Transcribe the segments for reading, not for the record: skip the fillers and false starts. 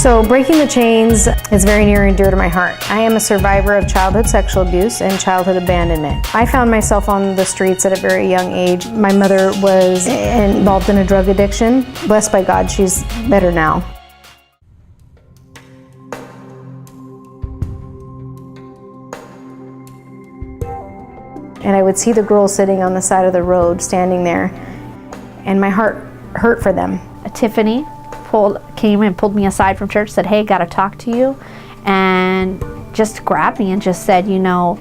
So breaking the chains is very near and dear to my heart. I am a survivor of childhood sexual abuse and childhood abandonment. I found myself on the streets at a very young age. My mother was involved in a drug addiction. Blessed by God, she's better now. And I would see the girls sitting on the side of the road, standing there, and my heart hurt for them. Tiffany came and pulled me aside from church, said, "Hey, got to talk to you," and just grabbed me and just said, "You know,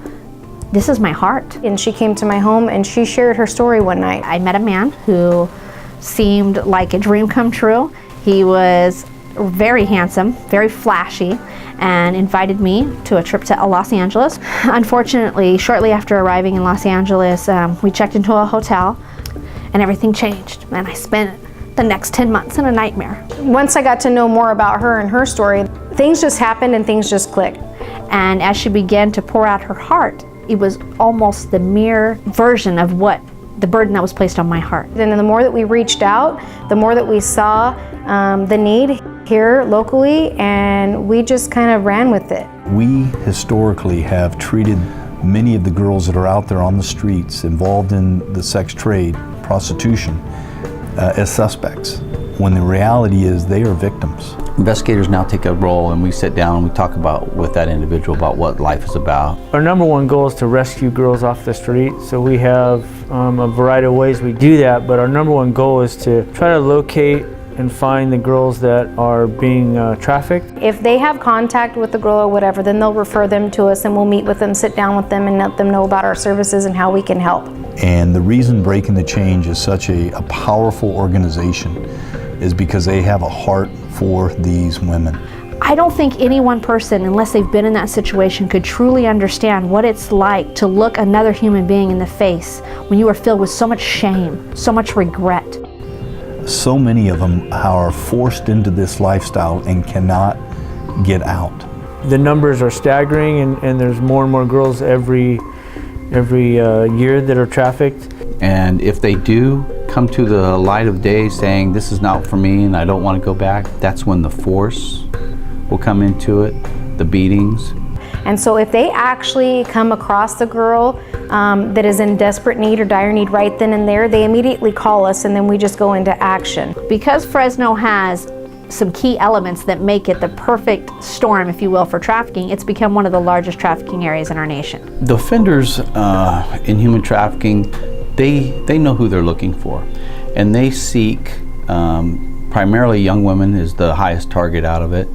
this is my heart." And she came to my home and she shared her story one night. I met a man who seemed like a dream come true. He was very handsome, very flashy, and invited me to a trip to Los Angeles. Unfortunately, shortly after arriving in Los Angeles, we checked into a hotel and everything changed, and I spent the next 10 months in a nightmare. Once I got to know more about her and her story, things just happened and things just clicked. And as she began to pour out her heart, it was almost the mere version of what the burden that was placed on my heart. And the more that we reached out, the more that we saw the need here locally, and we just kind of ran with it. We historically have treated many of the girls that are out there on the streets involved in the sex trade, prostitution, as suspects, when the reality is they are victims. Investigators now take a role and we sit down and we talk about with that individual about what life is about. Our number one goal is to rescue girls off the street, so we have a variety of ways we do that, but our number one goal is to try to locate and find the girls that are being trafficked. If they have contact with the girl or whatever, then they'll refer them to us and we'll meet with them, sit down with them, and let them know about our services and how we can help. And the reason Breaking the Change is such a powerful organization is because they have a heart for these women. I don't think any one person, unless they've been in that situation, could truly understand what it's like to look another human being in the face when you are filled with so much shame, so much regret. So many of them are forced into this lifestyle and cannot get out. The numbers are staggering, and there's more and more girls every year that are trafficked. And if they do come to the light of day saying this is not for me and I don't want to go back, that's when the force will come into it, the beatings. And so if they actually come across the girl that is in desperate need or dire need right then and there, they immediately call us and then we just go into action. Because Fresno has some key elements that make it the perfect storm, if you will, for trafficking, it's become one of the largest trafficking areas in our nation. The offenders in human trafficking, they know who they're looking for, and they seek primarily young women is the highest target out of it.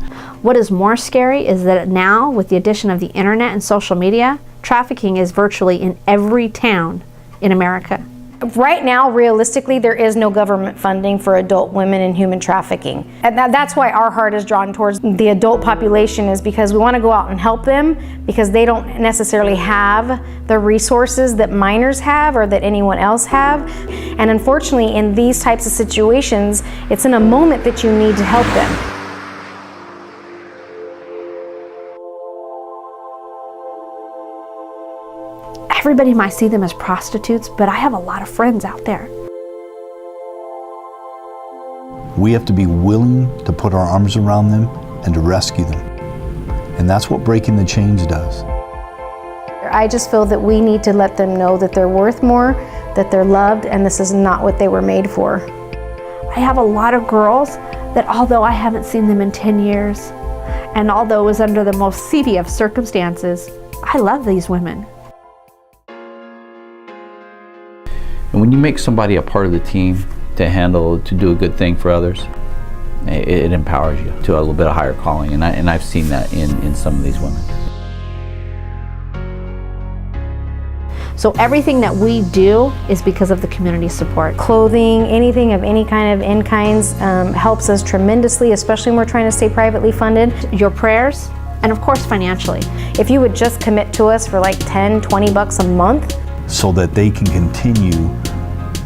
What is more scary is that now, with the addition of the internet and social media, trafficking is virtually in every town in America. Right now, realistically, there is no government funding for adult women in human trafficking. And that's why our heart is drawn towards the adult population, is because we want to go out and help them, because they don't necessarily have the resources that minors have or that anyone else have. And unfortunately, in these types of situations, it's in a moment that you need to help them. Everybody might see them as prostitutes, but I have a lot of friends out there. We have to be willing to put our arms around them and to rescue them. And that's what Breaking the Chains does. I just feel that we need to let them know that they're worth more, that they're loved, and this is not what they were made for. I have a lot of girls that, although I haven't seen them in 10 years, and although it was under the most seedy of circumstances, I love these women. And when you make somebody a part of the team to do a good thing for others, it empowers you to a little bit of higher calling, and I've seen that in some of these women. So everything that we do is because of the community support. Clothing, anything of any kind of in-kinds helps us tremendously, especially when we're trying to stay privately funded. Your prayers, and of course financially. If you would just commit to us for like 10, 20 bucks a month, so that they can continue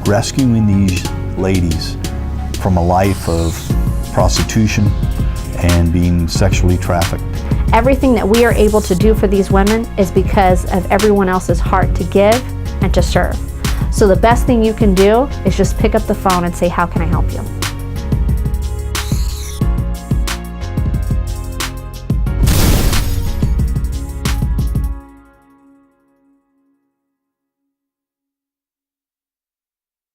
rescuing these ladies from a life of prostitution and being sexually trafficked. Everything that we are able to do for these women is because of everyone else's heart to give and to serve. So the best thing you can do is just pick up the phone and say, how can I help you?